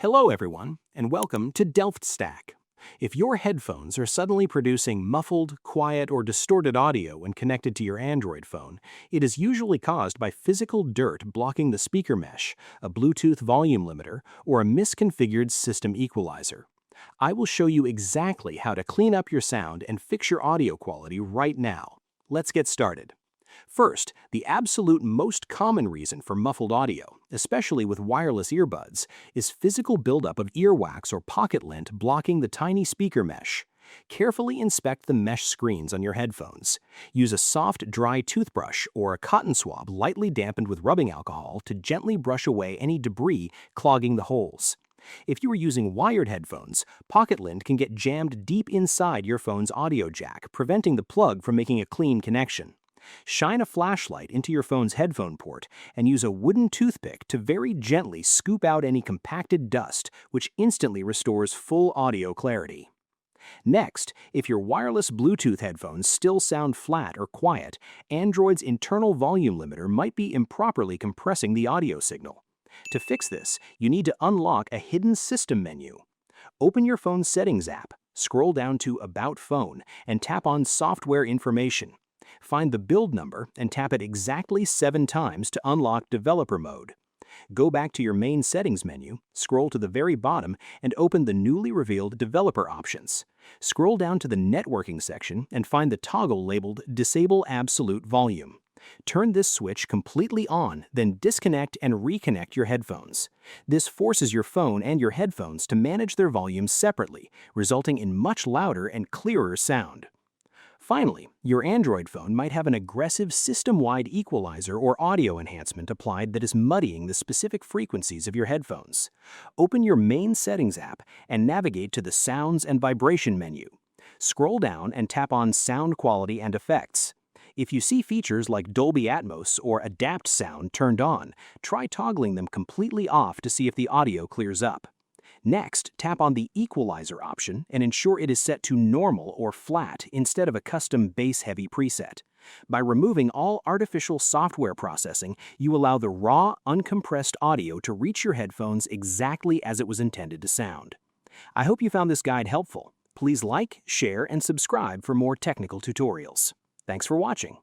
Hello everyone, and welcome to DelftStack. If your headphones are suddenly producing muffled, quiet, or distorted audio when connected to your Android phone, it is usually caused by physical dirt blocking the speaker mesh, a Bluetooth volume limiter, or a misconfigured system equalizer. I will show you exactly how to clean up your sound and fix your audio quality right now. Let's get started. First, the absolute most common reason for muffled audio, especially with wireless earbuds, is physical buildup of earwax or pocket lint blocking the tiny speaker mesh. Carefully inspect the mesh screens on your headphones. Use a soft, dry toothbrush or a cotton swab lightly dampened with rubbing alcohol to gently brush away any debris clogging the holes. If you are using wired headphones, pocket lint can get jammed deep inside your phone's audio jack, preventing the plug from making a clean connection. Shine a flashlight into your phone's headphone port and use a wooden toothpick to very gently scoop out any compacted dust, which instantly restores full audio clarity. Next, if your wireless Bluetooth headphones still sound flat or quiet, Android's internal volume limiter might be improperly compressing the audio signal. To fix this, you need to unlock a hidden system menu. Open your phone's Settings app, scroll down to About Phone, and tap on Software Information. Find the build number and tap it exactly 7 times to unlock developer mode. Go back to your main settings menu, scroll to the very bottom, and open the newly revealed developer options. Scroll down to the networking section and find the toggle labeled Disable Absolute Volume. Turn this switch completely on, then disconnect and reconnect your headphones. This forces your phone and your headphones to manage their volumes separately, resulting in much louder and clearer sound. Finally, your Android phone might have an aggressive system-wide equalizer or audio enhancement applied that is muddying the specific frequencies of your headphones. Open your main settings app and navigate to the Sounds and Vibration menu. Scroll down and tap on Sound Quality and Effects. If you see features like Dolby Atmos or Adapt Sound turned on, try toggling them completely off to see if the audio clears up. Next, tap on the Equalizer option and ensure it is set to normal or flat instead of a custom bass-heavy preset. By removing all artificial software processing, you allow the raw, uncompressed audio to reach your headphones exactly as it was intended to sound. I hope you found this guide helpful. Please like, share, and subscribe for more technical tutorials. Thanks for watching.